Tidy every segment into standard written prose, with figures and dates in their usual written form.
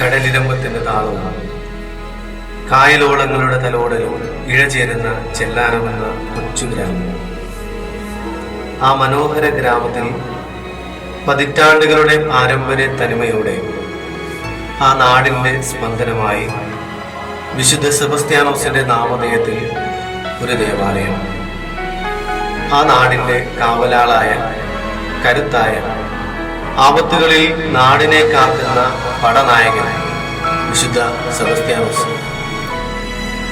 കടലിരമ്പത്തിന്റെ താളവും കായലോളങ്ങളുടെ തലോടലും ഇഴചേരുന്ന ചെല്ലാനമെന്ന കൊച്ചു ഗ്രാമം. ആ മനോഹര ഗ്രാമത്തിൽ പതിറ്റാണ്ടുകളുടെ പാരമ്പര്യ തനിമയോടെ ആ നാടിന്റെ സ്പന്ദനമായി വിശുദ്ധ സെബസ്ത്യാനോസിന്റെ നാമധേയത്തിൽ ഒരു ദേവാലയം. ആ നാടിന്റെ കാവലാളായ, കരുത്തായ, ആപത്തുകളിൽ നാടിനെ കാക്കുന്ന പടനായകൻ വിശുദ്ധ സെബസ്ത്യാനോസ്.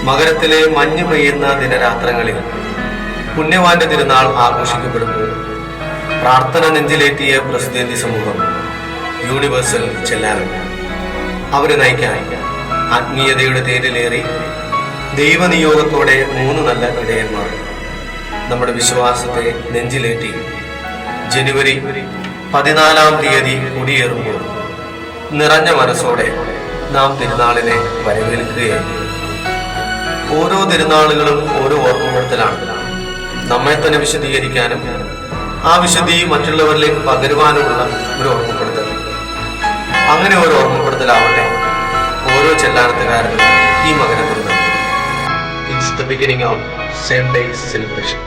മകരത്തിലെ മഞ്ഞ് പെയ്യുന്ന ദിനരാത്രങ്ങളിൽ പുണ്യവാന്റെ തിരുനാൾ ആഘോഷിക്കപ്പെടുമ്പോൾ പ്രാർത്ഥന നെഞ്ചിലേറ്റിയ പ്രസിദ്ധി സമൂഹം യൂണിവേഴ്സൽ ചെല്ലാനം അവരെ നയിക്കാൻ ആത്മീയതയുടെ തേരിലേറി ദൈവനിയോഗത്തോടെ 3 നല്ല ഇടയന്മാർ നമ്മുടെ വിശ്വാസത്തെ നെഞ്ചിലേറ്റി ജനുവരി 14-ാം തീയതി കുടിയേറുമ്പോൾ നിറഞ്ഞ മനസ്സോടെ നാം തിരുനാളിനെ വരവേൽക്കുകയാണ്. ഓരോ തിരുനാളുകളും ഓരോ ഓർമ്മപ്പെടുത്തലാണ്. നമ്മെ തന്നെ വിശദീകരിക്കാനും ആ വിശുദ്ധി മറ്റുള്ളവരിലേക്ക് പകരുവാനുമുള്ള ഒരു ഓർമ്മപ്പെടുത്തൽ. അങ്ങനെ ഒരു ഓർമ്മപ്പെടുത്തലാവട്ടെ ഓരോ ചെല്ലാനത്തുകാരനും ഈ മകരത്തിരുന്നാൾ. It's the beginning of same day celebration.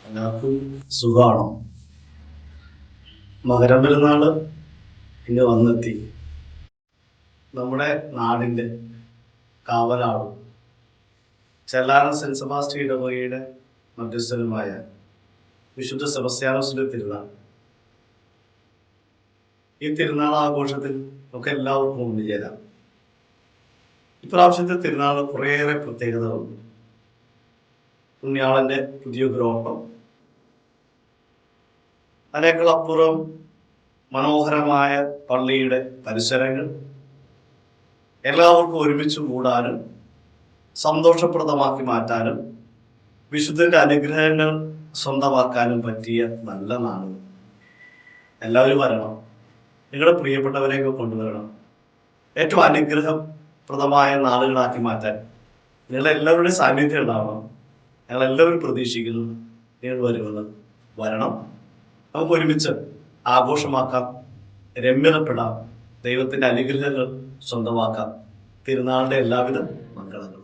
എല്ലാവർക്കും സുഖമാണോ? മകരം പെരുന്നാള് ഇന്ന് വന്നെത്തി. നമ്മുടെ നാടിൻ്റെ കാവലാളും ചെല്ലാനം സെന്റ് സെബാസ്റ്റ്യൻ ഇടവകയുടെ മധ്യസ്ഥനുമായ വിശുദ്ധ സെബസ്ത്യാനോസിന്റെ തിരുനാൾ. ഈ തിരുനാൾ ആഘോഷത്തിൽ നമുക്ക് എല്ലാവർക്കും ഒന്നുചേരാം. ഇപ്രാവശ്യത്തെ തിരുനാൾ കുറേയേറെ പ്രത്യേകതകളുണ്ട്. പുണ്യാളന്റെ പുതിയ ഗ്രോഹം, അതിനേക്കാളപ്പുറം മനോഹരമായ പള്ളിയുടെ പരിസരങ്ങൾ, എല്ലാവർക്കും ഒരുമിച്ച് കൂടാനും സന്തോഷപ്രദമാക്കി മാറ്റാനും വിശുദ്ധന്റെ അനുഗ്രഹങ്ങൾ സ്വന്തമാക്കാനും പറ്റിയ നല്ല നാട്. എല്ലാവരും വരണം, നിങ്ങളുടെ പ്രിയപ്പെട്ടവരെയൊക്കെ കൊണ്ടുവരണം. ഏറ്റവും അനുഗ്രഹപ്രദമായ നാളുകളാക്കി മാറ്റാൻ നിങ്ങളെല്ലാവരുടെയും സാന്നിധ്യം ഉണ്ടാവണം. ഞങ്ങളെല്ലാവരും പ്രതീക്ഷിക്കുന്നു നിങ്ങൾ വരുമെന്ന്. വരണം, നമുക്ക് ഒരുമിച്ച് ആഘോഷമാക്കാം, രമ്യതപ്പെടാം, ദൈവത്തിന്റെ അനുഗ്രഹങ്ങൾ സ്വന്തമാക്കാം. തിരുനാളിന്റെ എല്ലാവിധ മംഗളങ്ങളും.